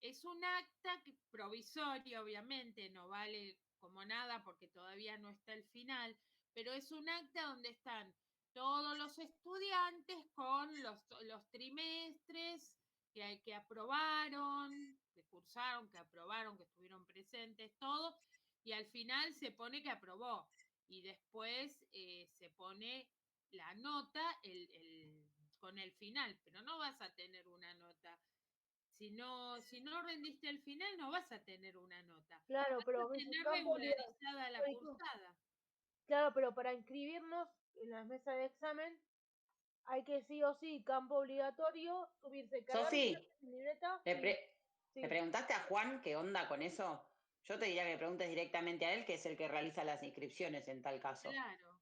[SPEAKER 1] Es un acta provisoria, obviamente, no vale como nada porque todavía no está el final, pero es un acta donde están todos los estudiantes con los trimestres que aprobaron, que cursaron, que aprobaron, que estuvieron presentes, todo, y al final se pone que aprobó, y después se pone la nota con el final, pero no vas a tener una nota. Si no rendiste el final, no vas a tener una nota.
[SPEAKER 4] Claro,
[SPEAKER 1] Vas
[SPEAKER 4] pero
[SPEAKER 1] a tener
[SPEAKER 4] campo
[SPEAKER 1] regularizada la cursada.
[SPEAKER 4] Claro, pero para inscribirnos en las mesas de examen hay que sí o sí, campo obligatorio, subirse, cargar
[SPEAKER 3] Sofi,
[SPEAKER 4] libreta.
[SPEAKER 3] ¿le preguntaste a Juan qué onda con eso? Yo te diría que preguntes directamente a él, que es el que realiza las inscripciones en tal caso.
[SPEAKER 1] Claro.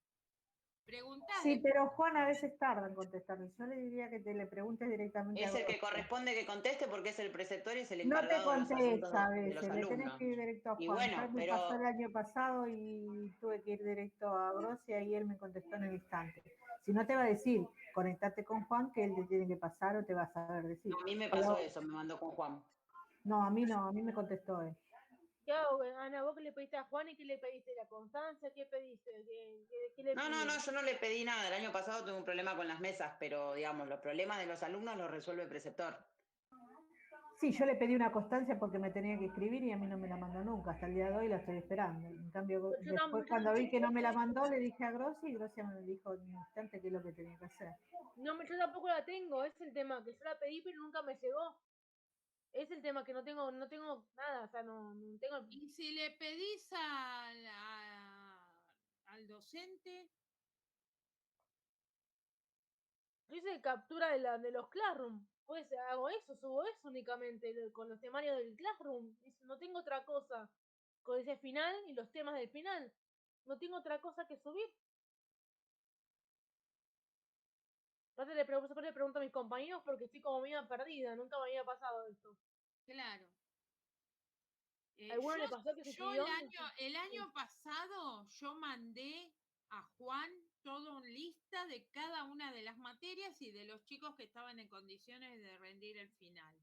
[SPEAKER 1] Preguntale.
[SPEAKER 2] Sí, pero Juan a veces tarda en contestar. Yo le diría que te le preguntes directamente a
[SPEAKER 3] Es el que
[SPEAKER 2] Grosso.
[SPEAKER 3] corresponde que conteste porque es el preceptor y es el
[SPEAKER 2] No te
[SPEAKER 3] encargado de los asuntos
[SPEAKER 2] contesta a
[SPEAKER 3] de los
[SPEAKER 2] veces, le tenés
[SPEAKER 3] alumnos.
[SPEAKER 2] que ir directo a
[SPEAKER 3] Y
[SPEAKER 2] Juan. Ya
[SPEAKER 3] bueno,
[SPEAKER 2] me pasó el
[SPEAKER 3] pero
[SPEAKER 2] año pasado y tuve que ir directo a Grosso y ahí él me contestó en el instante. Si no te va a decir, conectate con Juan, que él te tiene que pasar o te va a saber decir.
[SPEAKER 3] a mí me
[SPEAKER 2] Pero
[SPEAKER 3] pasó eso, me mandó con Juan.
[SPEAKER 2] no, a mí me contestó él.
[SPEAKER 4] ¿Qué hago, Ana? ¿Vos qué le pediste a Juan y qué le pediste? ¿La constancia? ¿Qué pediste? ¿Qué le
[SPEAKER 3] No,
[SPEAKER 4] pides?
[SPEAKER 3] yo no le pedí nada. El año pasado tuve un problema con las mesas, pero digamos, los problemas de los alumnos los resuelve el preceptor.
[SPEAKER 2] Sí, yo le pedí una constancia porque me tenía que escribir y a mí no me la mandó nunca. Hasta el día de hoy la estoy esperando. En cambio, después cuando vi que no me la mandó, le dije a Grossi y Grossi me dijo en un instante qué es lo que tenía que hacer.
[SPEAKER 4] No, yo tampoco la tengo, es el tema, que yo la pedí pero nunca me llegó. Es el tema que no tengo nada, o sea, no tengo.
[SPEAKER 1] Y si le pedís al docente,
[SPEAKER 4] Yo hice captura de los Classroom. Pues hago eso, subo eso únicamente con los temarios del Classroom. No tengo otra cosa. Con ese final y los temas del final. No tengo otra cosa que subir. Aparte le pregunto a mis compañeros porque estoy como media perdida. Nunca me había pasado esto.
[SPEAKER 1] claro.
[SPEAKER 4] ¿A alguno
[SPEAKER 1] Yo,
[SPEAKER 4] le pasó que se
[SPEAKER 1] yo
[SPEAKER 4] escribió?
[SPEAKER 1] el año pasado yo mandé a Juan toda una lista de cada una de las materias y de los chicos que estaban en condiciones de rendir el final.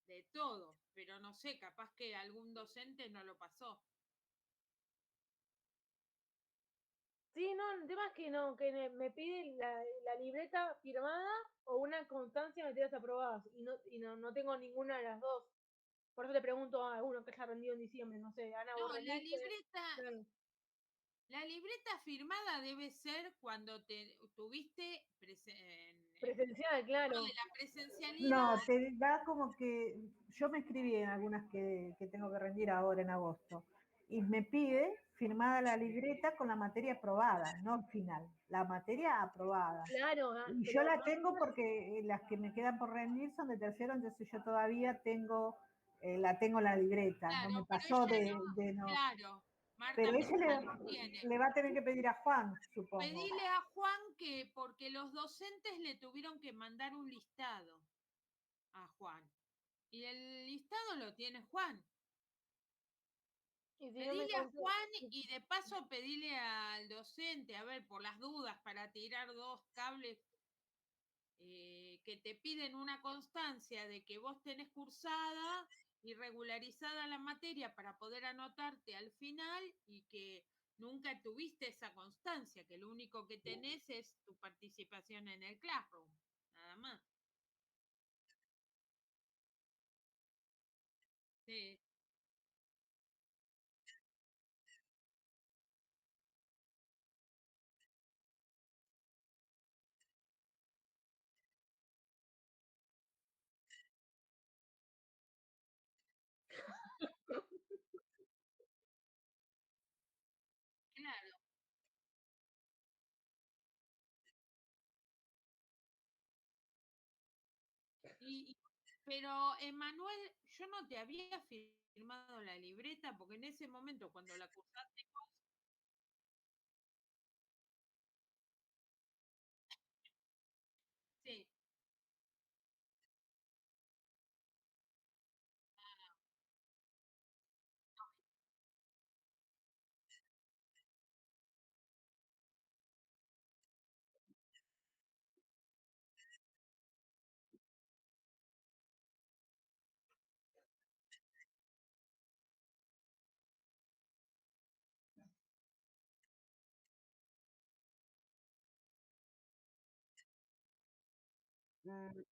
[SPEAKER 1] De todos, pero no sé, capaz que algún docente no lo pasó.
[SPEAKER 4] Sí, no, el tema es que no, que me pide la libreta firmada o una constancia de materias aprobadas. No tengo ninguna de las dos. Por eso le pregunto a uno que haya rendido en diciembre, no sé, Ana,
[SPEAKER 1] No,
[SPEAKER 4] vos rendiste. Claro.
[SPEAKER 1] la libreta firmada debe ser cuando te tuviste
[SPEAKER 4] Presencial,
[SPEAKER 1] de
[SPEAKER 4] claro.
[SPEAKER 1] la presencialidad.
[SPEAKER 2] No, te da como que yo me escribí en algunas que tengo que rendir ahora en agosto y me pide firmada la libreta con la materia aprobada, no final, la materia aprobada.
[SPEAKER 4] Claro,
[SPEAKER 2] Y yo
[SPEAKER 4] pero
[SPEAKER 2] la tengo porque las que me quedan por rendir son de tercero, entonces yo todavía tengo, la tengo la libreta, no me
[SPEAKER 1] Claro, pero
[SPEAKER 2] pasó
[SPEAKER 1] ella no,
[SPEAKER 2] de no.
[SPEAKER 1] claro, Marta
[SPEAKER 2] Pero ella
[SPEAKER 1] Mesa lo tiene.
[SPEAKER 2] le va a tener que pedir a Juan, supongo.
[SPEAKER 1] Pedile a Juan que, porque los docentes le tuvieron que mandar un listado a Juan. Y el listado lo tiene Juan.
[SPEAKER 4] y si no me
[SPEAKER 1] Pedile a
[SPEAKER 4] contó,
[SPEAKER 1] Juan y de paso pedile al docente, a ver, por las dudas, para tirar dos cables que te piden una constancia de que vos tenés cursada y regularizada la materia para poder anotarte al final y que nunca tuviste esa constancia, que lo único que tenés es tu participación en el Classroom, nada más. Sí, claro. Y, pero, Emanuel, yo no te había firmado la libreta porque en ese momento, cuando la cursaste, sí.
[SPEAKER 3] Mm,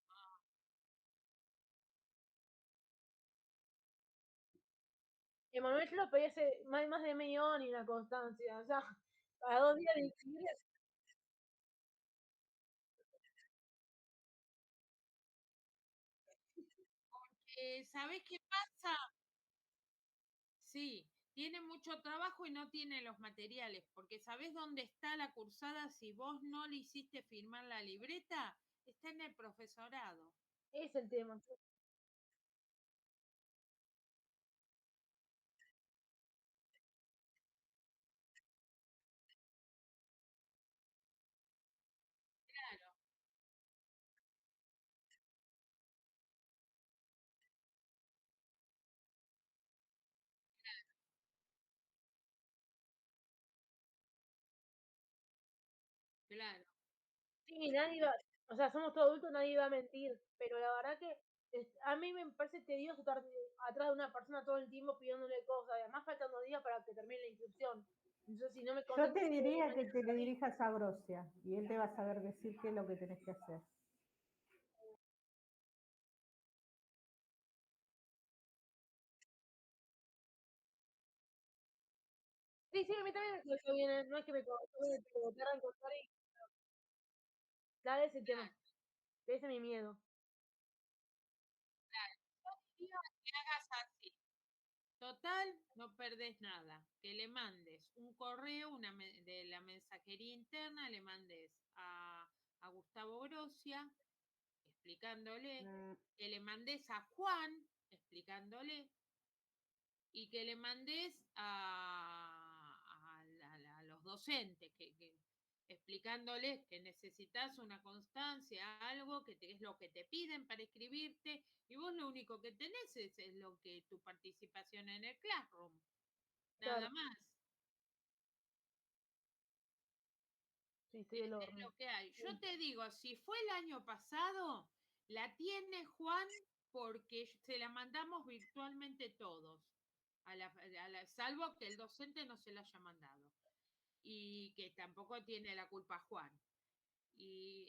[SPEAKER 4] Emanuel, yo lo pedí hace más de medio año y la constancia. O sea, a 2 días de inscribir.
[SPEAKER 1] ¿Sabés qué pasa? Sí, tiene mucho trabajo y no tiene los materiales, porque ¿sabés dónde está la cursada si vos no le hiciste firmar la libreta? Está en el profesorado.
[SPEAKER 4] Es el tema.
[SPEAKER 1] Claro.
[SPEAKER 4] Sí, nadie va, o sea, somos todos adultos, nadie va a mentir, pero la verdad que a mí me parece tedioso estar atrás de una persona todo el tiempo pidiéndole cosas, además faltan 2 días para que termine la inscripción. Entonces, si no me
[SPEAKER 2] Yo
[SPEAKER 4] contesta,
[SPEAKER 2] te diría que te le dirijas a Brosia y él te va a saber decir qué es lo que tenés que hacer.
[SPEAKER 4] sí, sí, a mí también me cae bien, no es que me viene, pero te arranco a contar y dale ese tema, ese es mi miedo.
[SPEAKER 1] Yo diría que hagas así. Total, no perdés nada. Que le mandes un correo de la mensajería interna, le mandes a Gustavo Grosia explicándole, que le mandes a Juan explicándole y que le mandes a los docentes explicándoles que necesitas una constancia, algo que es lo que te piden para escribirte y vos lo único que tenés es lo que tu participación en el Classroom, nada
[SPEAKER 4] Claro,
[SPEAKER 1] más.
[SPEAKER 4] sí, estoy del
[SPEAKER 1] Es
[SPEAKER 4] horno.
[SPEAKER 1] lo que hay. Yo te digo, si fue el año pasado, la tiene Juan porque se la mandamos virtualmente todos, salvo que el docente no se la haya mandado y que tampoco tiene la culpa Juan. Y